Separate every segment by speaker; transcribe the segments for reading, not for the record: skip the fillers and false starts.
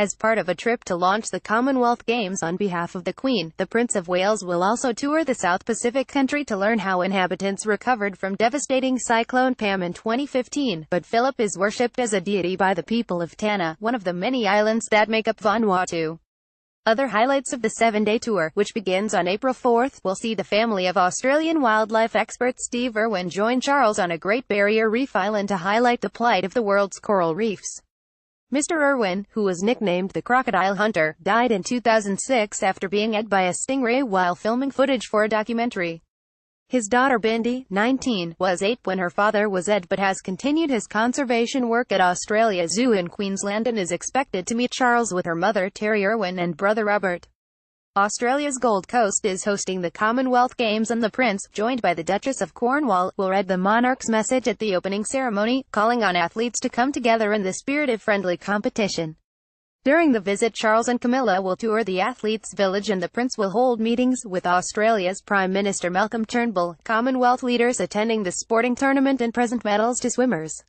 Speaker 1: As part of a trip to launch the Commonwealth Games on behalf of the Queen, the Prince of Wales will also tour the South Pacific country to learn how inhabitants recovered from devastating Cyclone Pam in 2015. But Philip is worshipped as a deity by the people of Tanna, one of the many islands that make up Vanuatu. Other highlights of the 7-day tour, which begins on April 4th, will see the family of Australian wildlife expert Steve Irwin join Charles on a Great Barrier Reef island to highlight the plight of the world's coral reefs. Mr. Irwin, who was nicknamed the Crocodile Hunter, died in 2006 after being ate by a stingray while filming footage for a documentary. His daughter Bindi, 19, was 8 when her father was ate but has continued his conservation work at Australia Zoo in Queensland and is expected to meet Charles with her mother Terry Irwin and brother Robert. Australia's Gold Coast is hosting the Commonwealth Games and the Prince, joined by the Duchess of Cornwall, will read the monarch's message at the opening ceremony, calling on athletes to come together in the spirit of friendly competition. During the visit, Charles and Camilla will tour the athletes' village and the Prince will hold meetings with Australia's Prime Minister Malcolm Turnbull, Commonwealth leaders attending the sporting tournament and present medals to swimmers.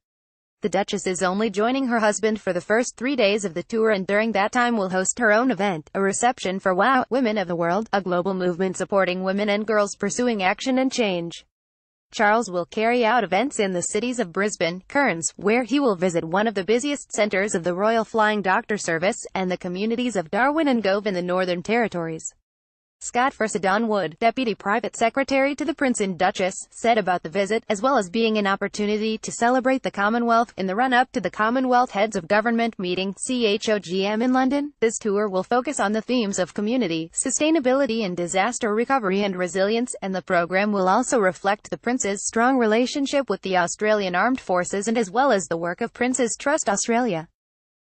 Speaker 1: The Duchess is only joining her husband for the first 3 days of the tour and during that time will host her own event, a reception for WOW, Women of the World, a global movement supporting women and girls pursuing action and change. Charles will carry out events in the cities of Brisbane, Cairns, where he will visit one of the busiest centres of the Royal Flying Doctor Service, and the communities of Darwin and Gove in the Northern Territories. Scott Fursedon-Wood, Deputy Private Secretary to the Prince and Duchess, said about the visit, as well as being an opportunity to celebrate the Commonwealth, in the run-up to the Commonwealth Heads of Government meeting, CHOGM in London, this tour will focus on the themes of community, sustainability and disaster recovery and resilience, and the programme will also reflect the Prince's strong relationship with the Australian Armed Forces and as well as the work of Prince's Trust Australia.